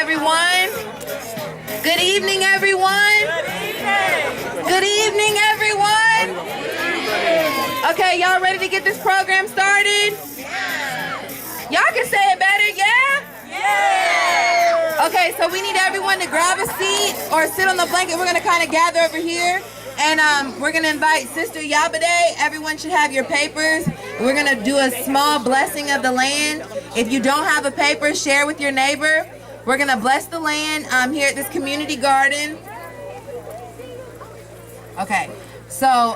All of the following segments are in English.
everyone. Good evening, everyone. Good evening, everyone. Okay, y'all ready to get this program started? Y'all can say it better, yeah? Yeah. Okay, so we need everyone to grab a seat or sit on the blanket. We're going to kind of gather over here. And we're going to invite Sister Yabade. Everyone should have your papers. We're going to do a small blessing of the land. If you don't have a paper, share with your neighbor. We're going to bless the land here at this community garden. Okay, so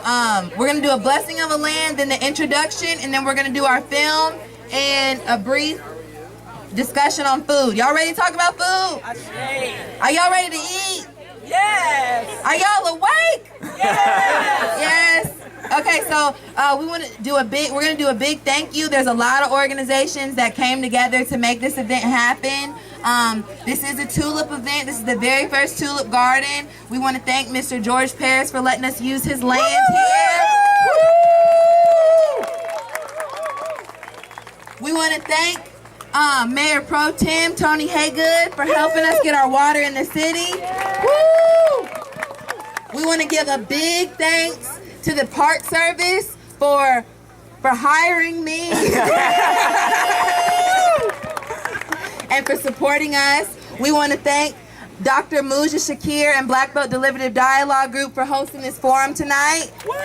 we're going to do a blessing of the land, then the introduction, and then we're going to do our film and a brief discussion on food. Y'all ready to talk about food? Are y'all ready to eat? Yes. Are y'all awake? Yes. Yes. Okay, so we're going to do a big thank you. There's a lot of organizations that came together to make this event happen. This is a TULIP event. This is the very first TULIP garden. We want to thank Mr. George Paris for letting us use his land here. We want to thank Mayor Pro Tem Tony Haygood for helping us get our water in the city. Woo! We want to give a big thanks to the Park Service for hiring me and for supporting us. We want to thank Dr. Muja Shakir and Black Belt Deliberative Dialogue Group for hosting this forum tonight. Woo!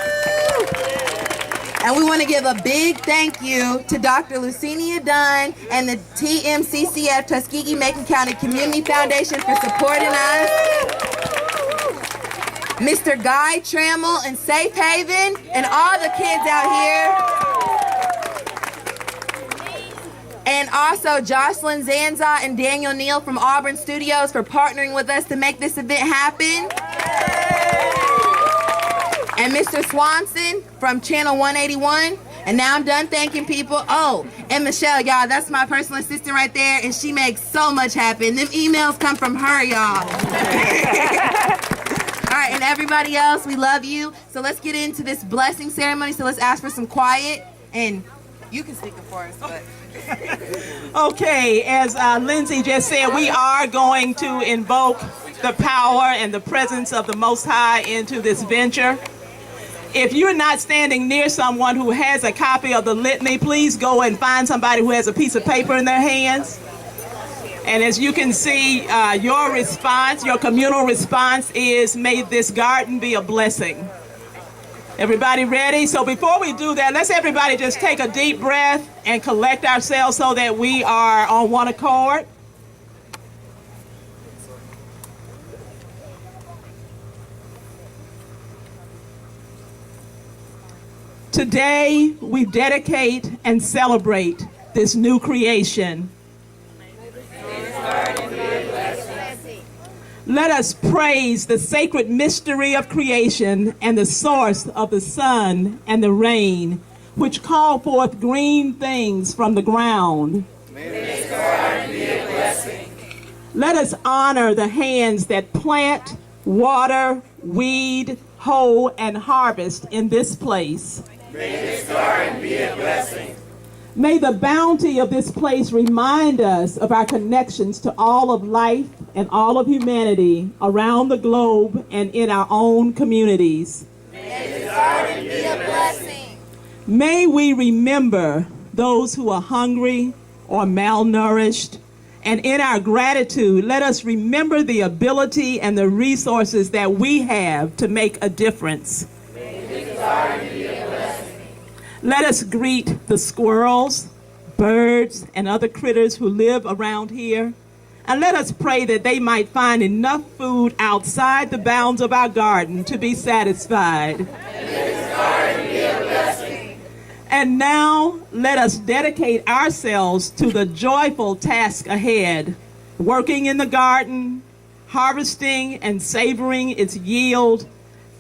And we want to give a big thank you to Dr. Lucinia Dunn and the TMCCF Tuskegee Macon County Community Foundation for supporting us. Mr. Guy Trammell and Safe Haven and all the kids out here. And also Jocelyn Zanza and Daniel Neal from Auburn Studios for partnering with us to make this event happen. And Mr. Swanson from Channel 181. And now I'm done thanking people. Oh, and Michelle, y'all, that's my personal assistant right there, and she makes so much happen. Them emails come from her, y'all. All right, and everybody else, we love you. So let's get into this blessing ceremony. So let's ask for some quiet, and you can speak it for us. But. Okay, as Lindsay just said, we are going to invoke the power and the presence of the Most High into this venture. If you're not standing near someone who has a copy of the litany, please go and find somebody who has a piece of paper in their hands. And as you can see, your response, your communal response is, may this garden be a blessing. Everybody ready? So before we do that, let's everybody just take a deep breath and collect ourselves so that we are on one accord. Today, we dedicate and celebrate this new creation. Let us praise the sacred mystery of creation and the source of the sun and the rain, which call forth green things from the ground. May this garden be a blessing. Let us honor the hands that plant, water, weed, hoe, and harvest in this place. May this garden be a blessing. May the bounty of this place remind us of our connections to all of life and all of humanity around the globe and in our own communities. May this garden be a blessing. May we remember those who are hungry or malnourished, and in our gratitude, let us remember the ability and the resources that we have to make a difference. May this garden be a blessing. Let us greet the squirrels, birds, and other critters who live around here. And let us pray that they might find enough food outside the bounds of our garden to be satisfied. May this garden be a blessing. And now let us dedicate ourselves to the joyful task ahead, working in the garden, harvesting and savoring its yield,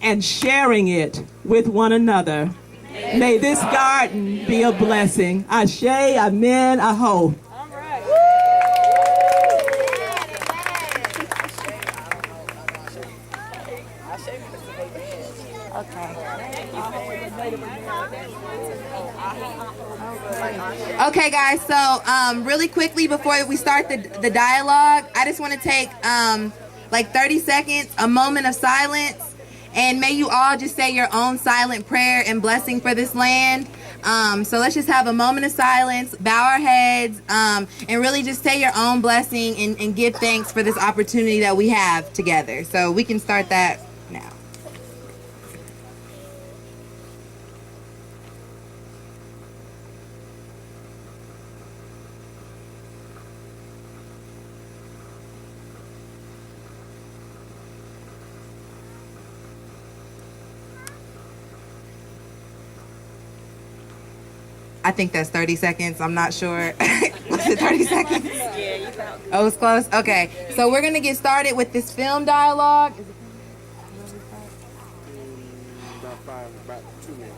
and sharing it with one another. May this garden be a blessing. Ashe, amen, aho. All right. Okay. Okay, guys, so really quickly before we start the dialogue, I just want to take like 30 seconds, a moment of silence, and may you all just say your own silent prayer and blessing for this land. So let's just have a moment of silence, bow our heads, and really just say your own blessing and give thanks for this opportunity that we have together. So we can start that now. I think that's 30 seconds. I'm not sure. Was it 30 seconds? Yeah, you found it. Oh, it was close? Okay. So we're going to get started with this film dialogue.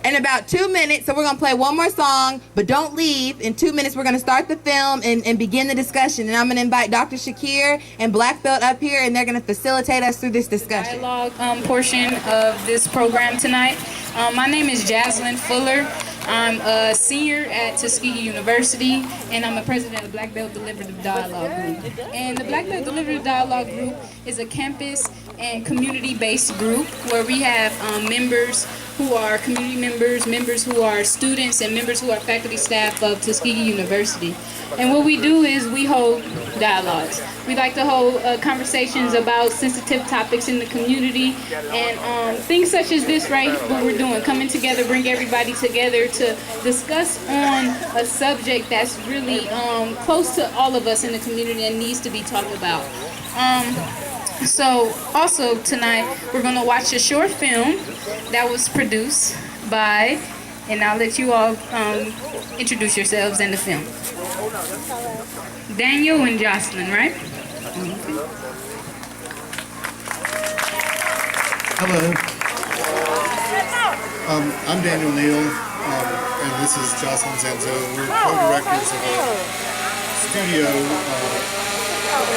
In about 2 minutes. So we're going to play one more song, but don't leave. In 2 minutes, we're going to start the film and begin the discussion. And I'm going to invite Dr. Shakir and Black Belt up here, and they're going to facilitate us through this discussion. Dialogue portion of this program tonight. My name is Jaslyn Fuller. I'm a senior at Tuskegee University, and I'm the president of the Black Belt Deliberative Dialogue Group. And the Black Belt Deliberative Dialogue Group is a campus and community-based group where we have members who are community members, members who are students, and members who are faculty staff of Tuskegee University. And what we do is we hold dialogues. We like to hold conversations about sensitive topics in the community and things such as this, right, what we're doing, coming together, bring everybody together to discuss on a subject that's really close to all of us in the community and needs to be talked about. So also tonight we're going to watch a short film that was produced by, and I'll let you all introduce yourselves in the film. Daniel and Jocelyn, right? Hello. I'm Daniel Neal, and this is Jocelyn Zanzo. We're co-directors of a studio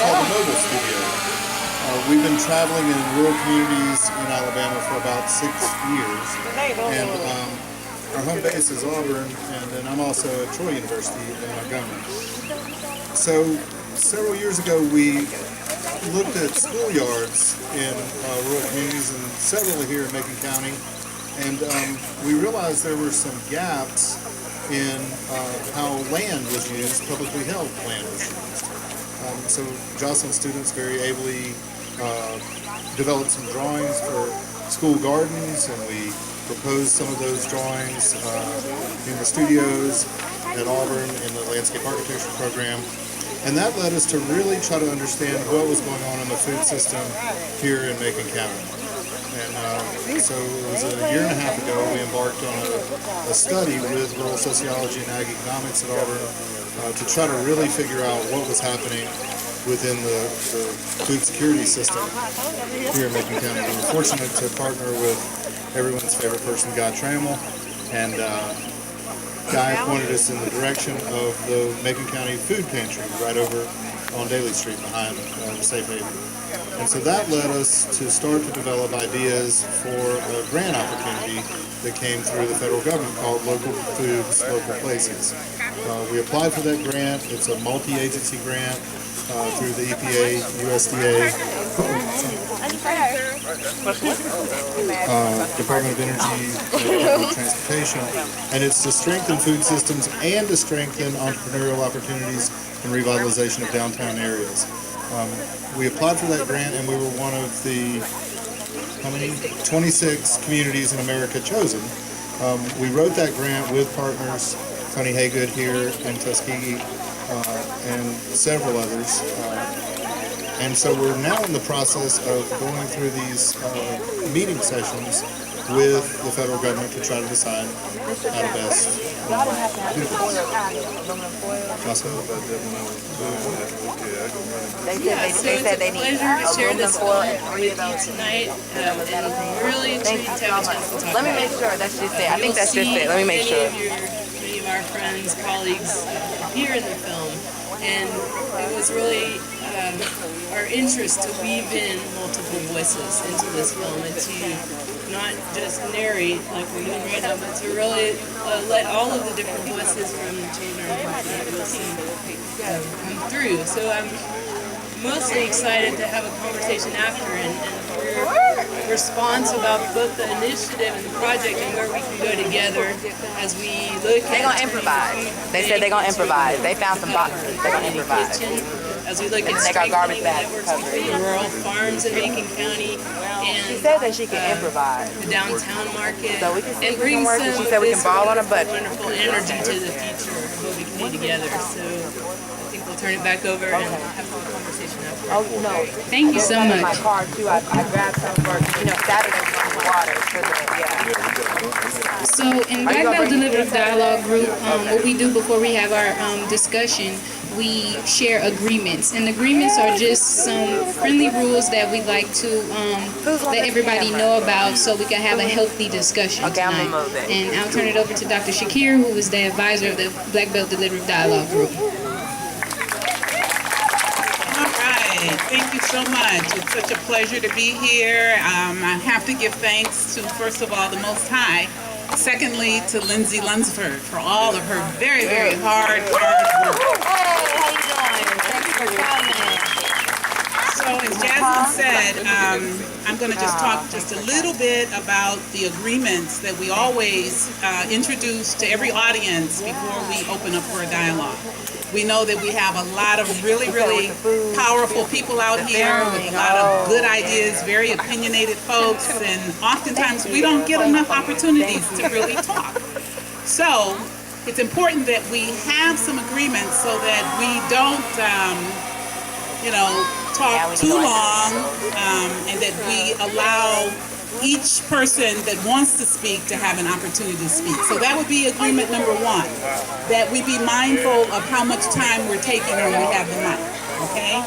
called the Mobile Studio. We've been traveling in rural communities in Alabama for about 6 years, and our home base is Auburn, and then I'm also at Troy University in Montgomery. So several years ago we looked at schoolyards in rural communities, and several here in Macon County, and we realized there were some gaps in how land was used, publicly held land was used. So Jocelyn's students very ably developed some drawings for school gardens, and we proposed some of those drawings in the studios at Auburn in the landscape architecture program. And that led us to really try to understand what was going on in the food system here in Macon County. And so it was a year and a half ago we embarked on a study with rural sociology and ag economics at Auburn to try to really figure out what was happening within the food security system here in Macon County. We were fortunate to partner with everyone's favorite person, Guy Trammell, and Guy pointed us in the direction of the Macon County Food Pantry right over on Daly Street behind the Safe Haven. And so that led us to start to develop ideas for a grant opportunity that came through the federal government called Local Foods, Local Places. We applied for that grant. It's a multi-agency grant through the EPA, USDA, Department of Energy, Department of Transportation, and it's to strengthen food systems and to strengthen entrepreneurial opportunities and revitalization of downtown areas. We applied for that grant, and we were one of the 26 communities in America chosen. We wrote that grant with partners, Tony Haygood here in Tuskegee, and several others. And so we're now in the process of going through these meeting sessions with the federal government to try to decide how to best do this. They said they need pleasure to share this aluminum with you tonight, and really treat to have a chance to talk Let me about make it. sure that's just it. I think that's just it. Let me make sure. Many of our friends, colleagues here in the film, and it was really our interest to weave in multiple voices into this film and to not just narrate like we're doing right now, but to really let all of the different voices from the children come through. So I'm mostly excited to have a conversation after and your response about both the initiative and the project and where we can go together as we look at... They're going to improvise. They said they're going to improvise. They found some boxes. They're going to improvise. As we look at they got garbage bags networks between the rural farms in Macon County and she said that she can improvise. The downtown market, so we can see and bring some she said we can ball on a budget. Wonderful energy to the future of what we can do together. So I think we'll turn it back over and have a conversation after. Oh no! Thank you so much. In my car too. I grabbed some for Saturday for water for the So in Black Belt Deliberative Dialogue Group, what we do before we have our discussion, we share agreements, and agreements are just some friendly rules that we'd like to let everybody know about so we can have a healthy discussion tonight. And I'll turn it over to Dr. Shakir, who is the advisor of the Black Belt Deliberative Dialogue Group. Thank you so much. It's such a pleasure to be here. I have to give thanks to, first of all, the Most High. Secondly, to Lindsay Lunsford for all of her very, very hard work. Hey, how you doing? Thank you for coming. So as Jasmine said, I'm going to just talk just a little bit about the agreements that we always introduce to every audience before we open up for a dialogue. We know that we have a lot of really, really powerful people out here with a lot of good ideas, very opinionated folks, and oftentimes we don't get enough opportunities to really talk. So it's important that we have some agreements so that we don't, talk too long, and that we allow each person that wants to speak to have an opportunity to speak. So that would be agreement number one, that we be mindful of how much time we're taking when we have the mic, okay?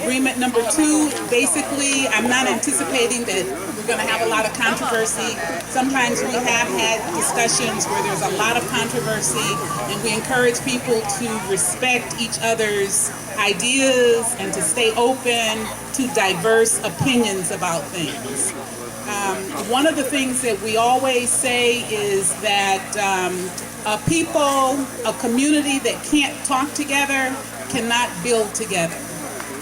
Agreement number two, basically, I'm not anticipating that we're going to have a lot of controversy. Sometimes we have had discussions where there's a lot of controversy, and we encourage people to respect each other's ideas and to stay open to diverse opinions about things. One of the things that we always say is that a people, a community that can't talk together cannot build together.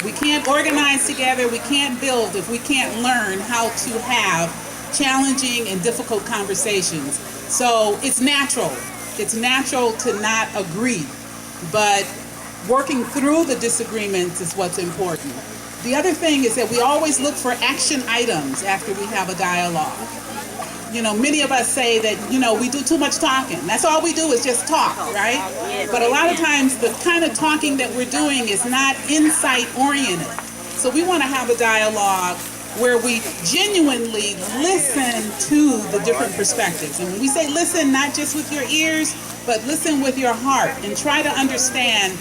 We can't organize together, we can't build if we can't learn how to have challenging and difficult conversations. So it's natural. It's natural to not agree, but working through the disagreements is what's important. The other thing is that we always look for action items after we have a dialogue. You know, many of us say that, we do too much talking. That's all we do is just talk, right? But a lot of times the kind of talking that we're doing is not insight oriented. So we want to have a dialogue where we genuinely listen to the different perspectives. And when we say listen, not just with your ears, but listen with your heart and try to understand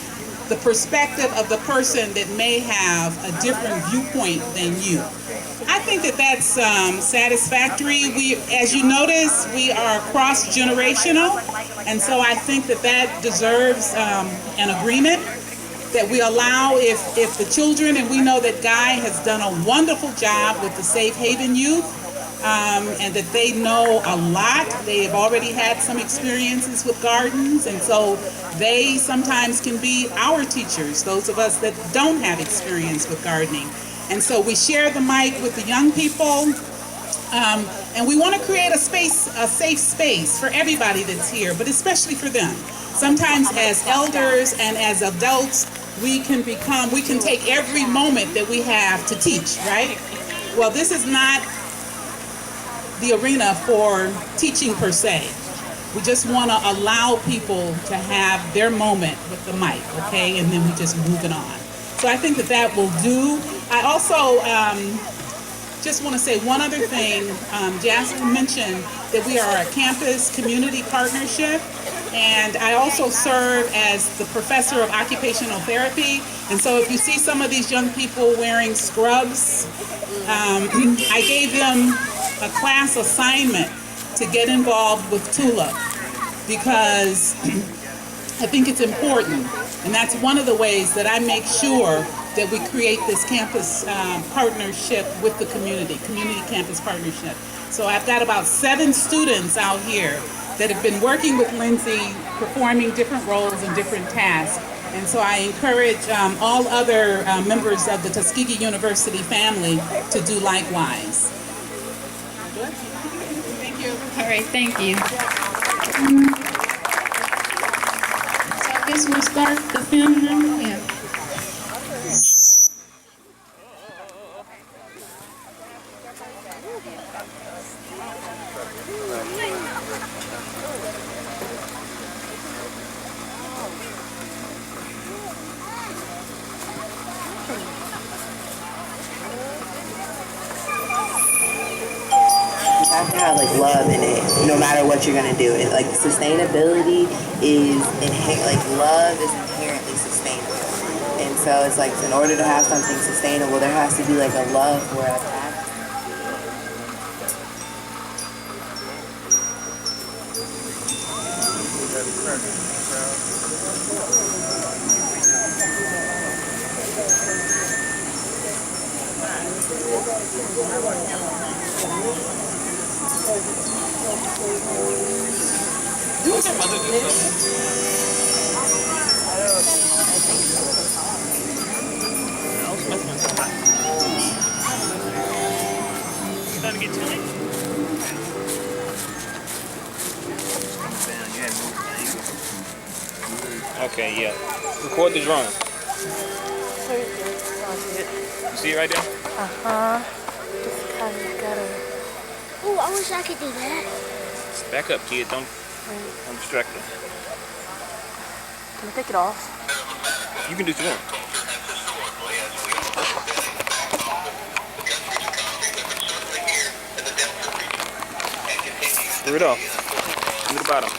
the perspective of the person that may have a different viewpoint than you. I think that that's satisfactory. As you notice, we are cross-generational, and so I think that that deserves an agreement that we allow if the children, and we know that Guy has done a wonderful job with the Safe Haven youth, and that they know a lot. They have already had some experiences with gardens, and so they sometimes can be our teachers, those of us that don't have experience with gardening. And so we share the mic with the young people, and we want to create a safe space for everybody that's here, but especially for them. Sometimes as elders and as adults, we can take every moment that we have to teach, right? Well, this is not the arena for teaching per se. We just want to allow people to have their moment with the mic, okay? And then we just move it on. So I think that will do. I also just want to say one other thing. Jasmine mentioned that we are a campus community partnership, and I also serve as the professor of occupational therapy. And so if you see some of these young people wearing scrubs, I gave them a class assignment to get involved with TULIP because I think it's important. And that's one of the ways that I make sure that we create this campus partnership with the community campus partnership. So I've got about 7 students out here that have been working with Lindsay, performing different roles and different tasks. And so I encourage all other members of the Tuskegee University family to do likewise. Thank you. All right, thank you. So I guess we'll start the film now. Yeah. You have to have like love in it, no matter what you're gonna do. It like sustainability is love is inherently sustainable, and so it's like in order to have something sustainable, there has to be like a love for a passion. Okay, yeah. Record the drum. You see it right there? Just kind of gotta. Ooh, I wish I could do that. Just back up, kid. Don't distract her. Can I take it off? You can do what you want. Screw it off. To the bottom.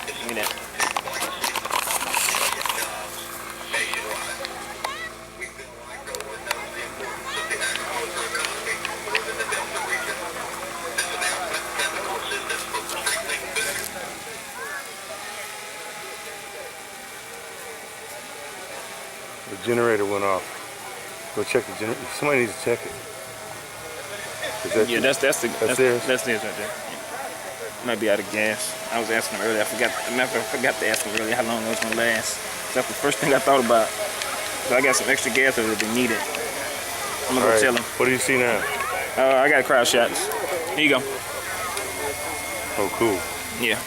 Give me that. The generator went off. Go check the generator. Somebody needs to check it. Yeah, that's theirs right there. Yeah. Might be out of gas. I was asking him earlier. I forgot to ask him earlier how long it was gonna last. That's the first thing I thought about. So I got some extra gas that they needed. I'm gonna go tell him. What do you see now? I got crowd shots. Here you go. Oh, cool. Yeah.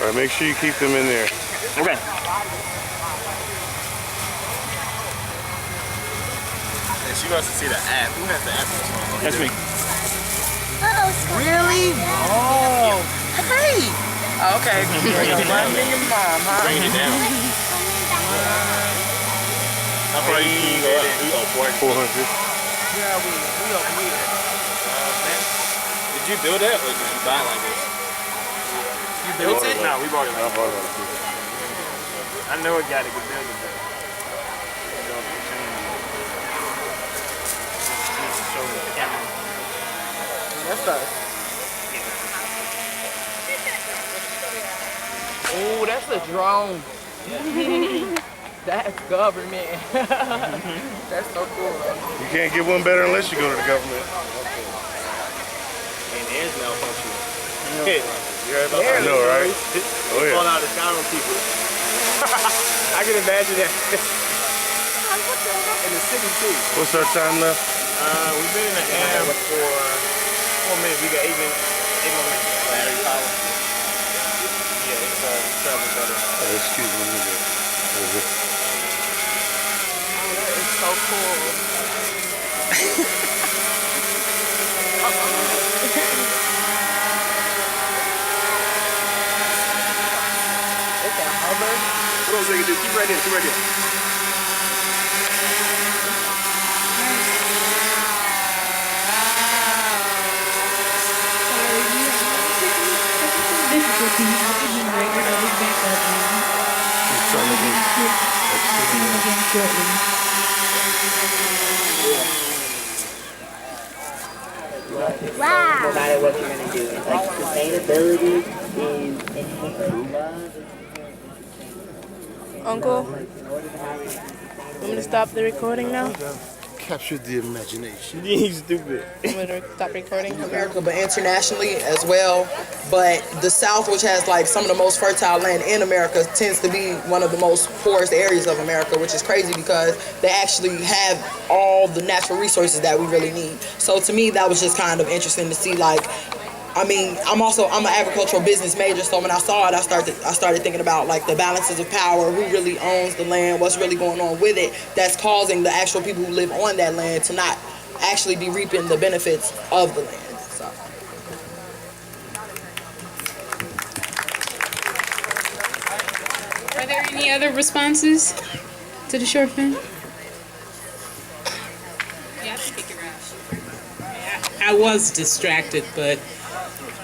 All right, make sure you keep them in there. Okay. And she wants to see the app. Who has the app? That's me. Really? Oh. Hey. Okay. Run to your mom, huh? Bringing it down. How far you go up? 400. Yeah, we over here. Man. Did you build that or did you buy it like this? You built it? No, we bought it. I know a guy that could build it. That's us. Oh, that's a drone. That's government. That's so cool. You can't get one better unless you go to the government. And the air's malfunctioning. You heard about that? I know, right? Oh, yeah. Fall out of the sky on people. I can imagine that. In the city, too. What's our time left? We've been in the air for 4 minutes. We got 8 minutes. 8 more minutes. Battery power. Yeah, it's travel better. Oh, excuse me. That is so cool. It's a hover. What else they can do? Keep right there. Keep right there. Wow. No matter what you're gonna do, it's like sustainability is inherent love is Uncle, I'm gonna stop the recording now. Captured the imagination. You stupid. I'm gonna stop recording. America, but internationally as well. But the South, which has like some of the most fertile land in America, tends to be one of the most poorest areas of America, which is crazy because they actually have all the natural resources that we really need. So to me, that was just kind of interesting to see. Like, I mean, I'm an agricultural business major, so when I saw it, I started thinking about like the balances of power, who really owns the land, what's really going on with it, that's causing the actual people who live on that land to not actually be reaping the benefits of the land. So. Are there any other responses to the short film? I was distracted, but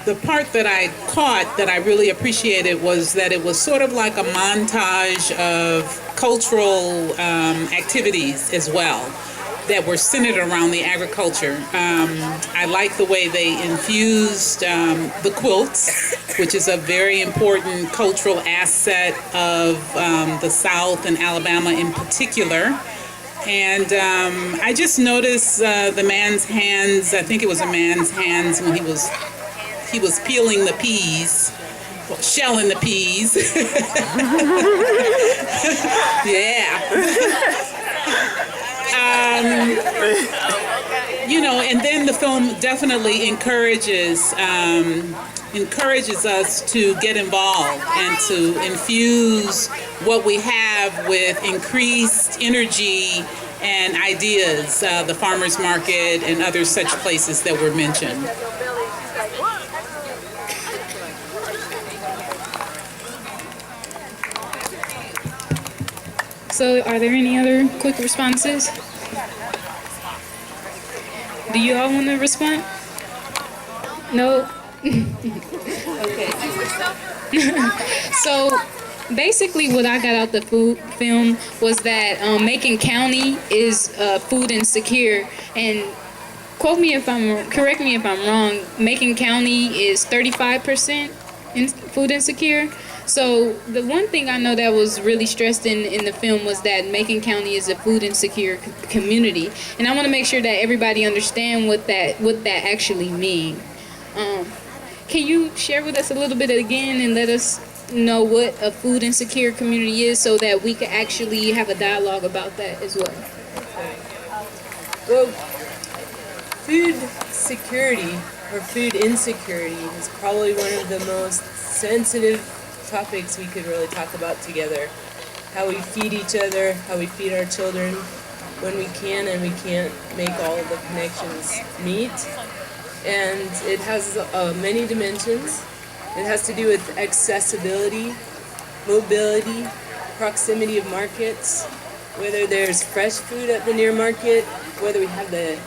the part that I caught that I really appreciated was that it was sort of like a montage of cultural activities as well that were centered around the agriculture. I like the way they infused the quilts, which is a very important cultural asset of the South and Alabama in particular. And I just noticed the man's hands, I think it was a man's hands when he was peeling the peas, well, shelling the peas. Yeah. You know, and then the film definitely encourages us to get involved and to infuse what we have with increased energy and ideas, the farmers market and other such places that were mentioned. So are there any other quick responses? Do you all want to respond? No? Okay. So basically what I got out the film was that Macon County is food insecure, and correct me if I'm wrong, Macon County is 35% food insecure. So the one thing I know that was really stressed in the film was that Macon County is a food insecure community, and I want to make sure that everybody understand what that actually means. Can you share with us a little bit again and let us know what a food insecure community is so that we can actually have a dialogue about that as well? Well, food security or food insecurity is probably one of the most sensitive topics we could really talk about together. How we feed each other, how we feed our children when we can and we can't make all of the connections meet. And it has many dimensions. It has to do with accessibility, mobility, proximity of markets, whether there's fresh food at the near market, whether we have the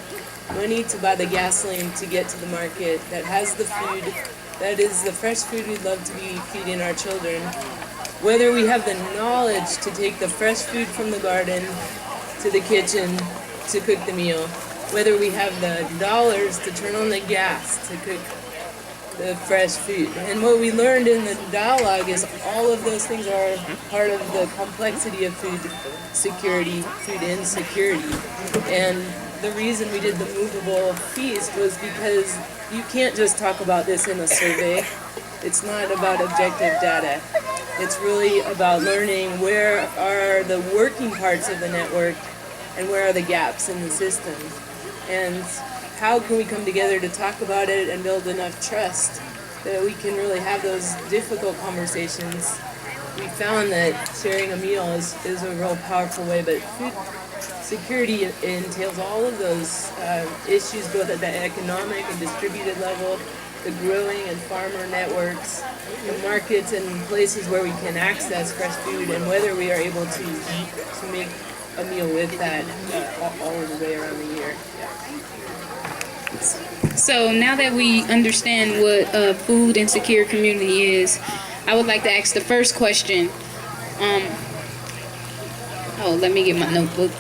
money to buy the gasoline to get to the market that has the food, that is the fresh food we'd love to be feeding our children, whether we have the knowledge to take the fresh food from the garden to the kitchen to cook the meal, whether we have the dollars to turn on the gas to cook the fresh food. And what we learned in the dialogue is all of those things are part of the complexity of food security, food insecurity. And the reason we did the movable feast was because you can't just talk about this in a survey. It's not about objective data. It's really about learning where are the working parts of the network and where are the gaps in the system. And how can we come together to talk about it and build enough trust that we can really have those difficult conversations. We found that sharing a meal is a real powerful way, but food security entails all of those issues, both at the economic and distributed level, the growing and farmer networks, the markets and places where we can access fresh food, and whether we are able to make a meal with that all the way around the year. So now that we understand what a food insecure community is, I would like to ask the first question. Let me get my notebook.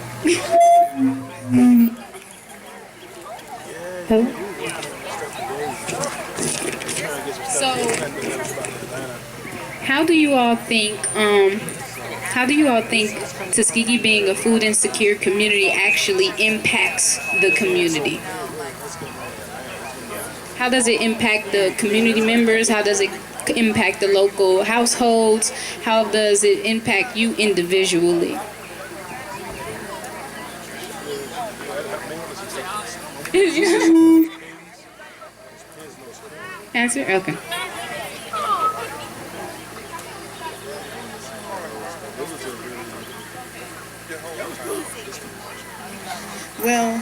So how do you all think Tuskegee being a food insecure community actually impacts the community? How does it impact the community members? How does it impact the local households? How does it impact you individually? Answer? Okay. Well,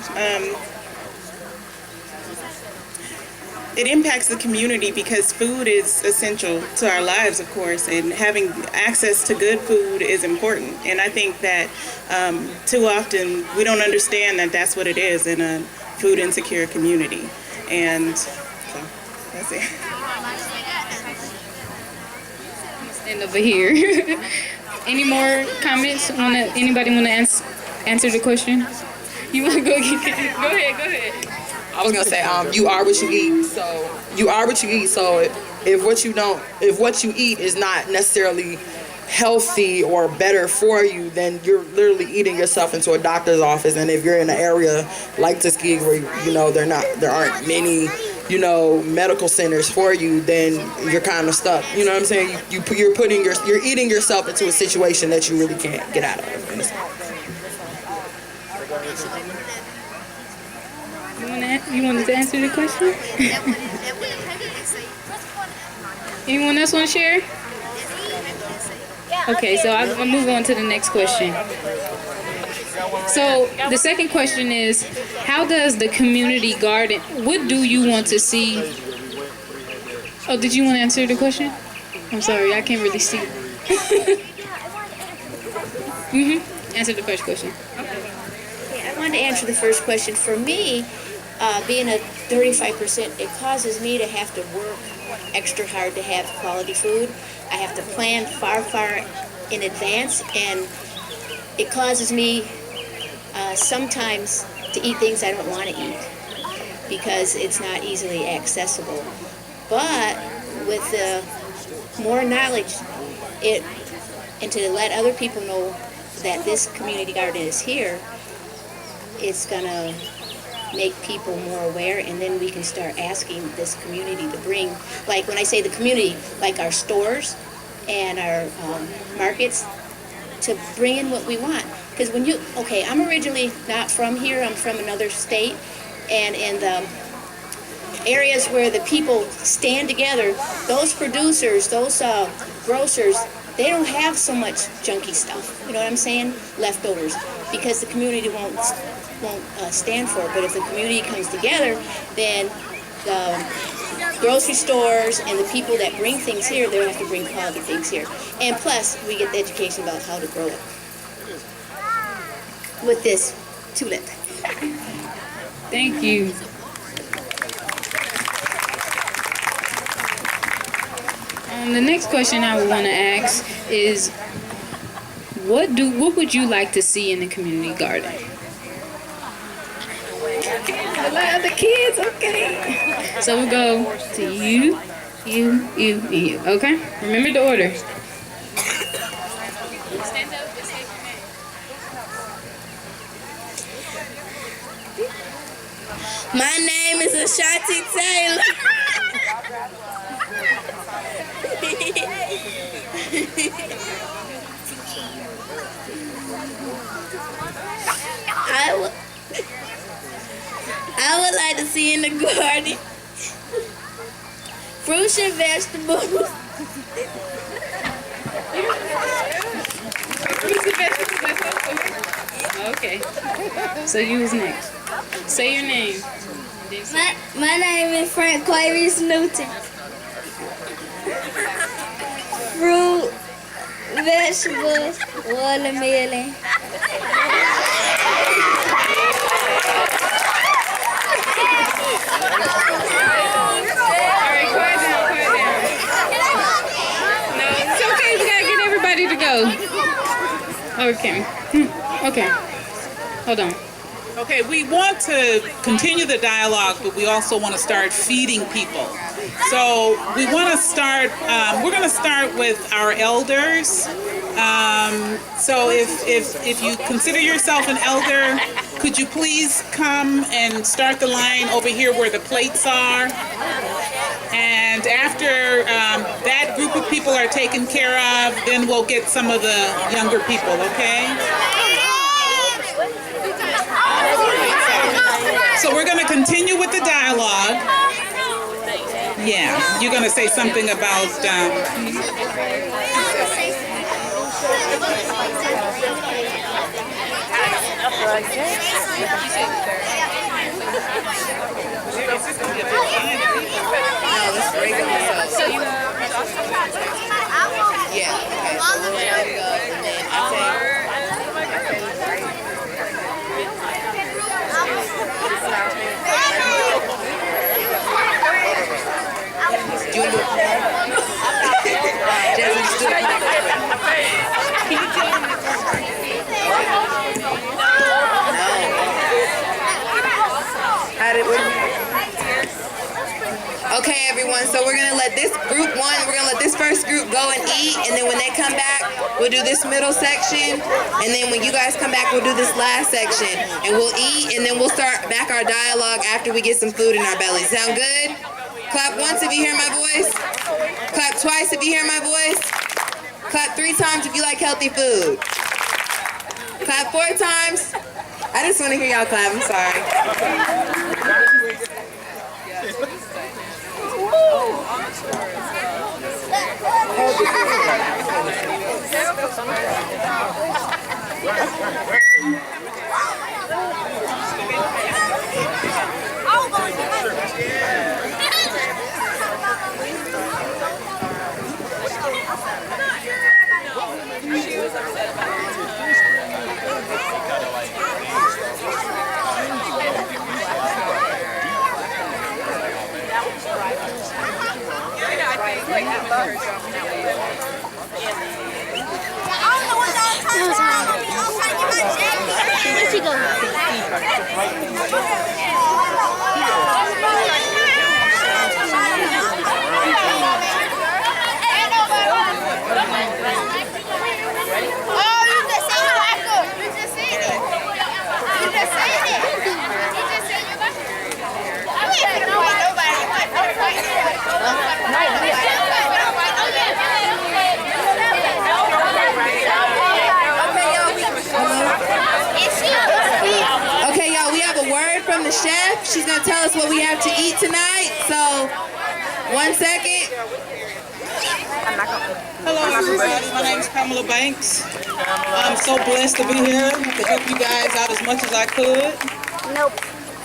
it impacts the community because food is essential to our lives, of course, and having access to good food is important. And I think that too often we don't understand that that's what it is in a food insecure community. And so that's it. Stand over here. Any more comments? Anybody want to answer the question? You want to go get it? Go ahead. I was gonna say, you are what you eat. So you are what you eat. So if what you eat is not necessarily healthy or better for you, then you're literally eating yourself into a doctor's office. And if you're in an area like Tuskegee where there aren't many medical centers for you, then you're kind of stuck. You know what I'm saying? You're eating yourself into a situation that you really can't get out of. You wanted to answer the question? Anyone else want to share? Okay, so I'll move on to the next question. So the second question is, how does the community garden, what do you want to see? Oh, did you want to answer the question? I'm sorry, I can't really see. Answer the first question. I wanted to answer the first question. For me, being a 35%, it causes me to have to work extra hard to have quality food. I have to plan far in advance, and it causes me sometimes to eat things I don't want to eat because it's not easily accessible. But with the more knowledge, and to let other people know that this community garden is here, it's gonna make people more aware, and then we can start asking this community to bring, like when I say the community, like our stores and our markets, to bring in what we want. Because I'm originally not from here, I'm from another state, and in the areas where the people stand together, those producers, those grocers, they don't have so much junky stuff, you know what I'm saying, leftovers, because the community won't stand for it. But if the community comes together, then the grocery stores and the people that bring things here, they have to bring quality things here. And plus, we get the education about how to grow it with this tulip. Thank you. The next question I would want to ask is, what would you like to see in the community garden? A lot of the kids, okay. So we'll go to you, and you. Okay? Remember the order. Stand up and say your name. My name is Ashanti Taylor. I would like to see in the garden fruits and vegetables. Fruits and vegetables, okay. So you was next. Say your name. My name is Frank Clarice Newton. Fruit, vegetables, watermelon. Alright, quiet down. No, it's okay, we gotta get everybody to go. Okay. Hold on. Okay, we want to continue the dialogue, but we also want to start feeding people. So we want to start, we're going to start with our elders. So if you consider yourself an elder, could you please come and start the line over here where the plates are? And after that group of people are taken care of, then we'll get some of the younger people, okay? So we're going to continue with the dialogue. Yeah, you're going to say something about... Yeah, okay, so we'll let it go, and then do you want to do it? Jasmine, just do Okay, everyone, so we're going to let this group we're going to let this first group go and eat, and then when they come back, we'll do this middle section, and then when you guys come back, we'll do this last section, and we'll eat, and then we'll start back our dialogue after we get some food in our bellies. Sound good? Clap once if you hear my voice. Clap twice if you hear my voice. Clap 3 times if you like healthy food. Clap 4 times. I just want to hear y'all clap, I'm sorry. Where'd she go? Okay, y'all, we have a word from the chef. She's going to tell us what we have to eat tonight. So, 1 second. Hello, everybody. My name is Pamela Banks. I'm so blessed to be here to help you guys out as much as I could. Nope.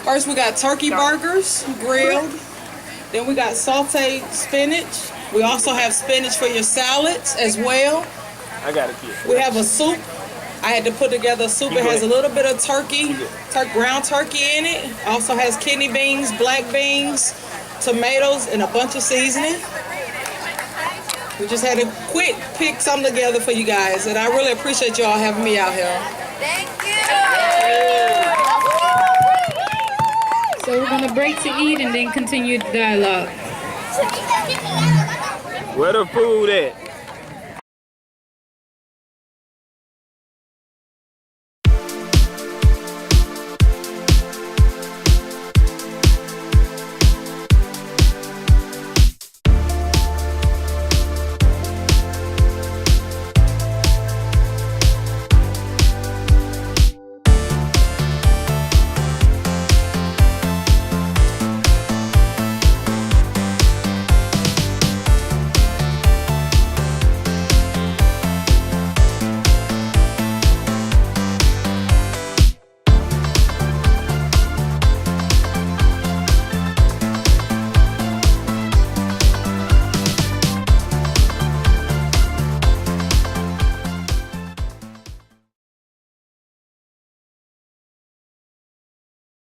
First, we got turkey burgers, grilled. Then we got sauteed spinach. We also have spinach for your salads as well. I got a kid. We have a soup. I had to put together a soup. It has a little bit of turkey, ground turkey in it. Also has kidney beans, black beans, tomatoes, and a bunch of seasoning. We just had to quick pick something together for you guys, and I really appreciate y'all having me out here. Thank you. So we're gonna break to eat and then continue the dialogue. Where the food at?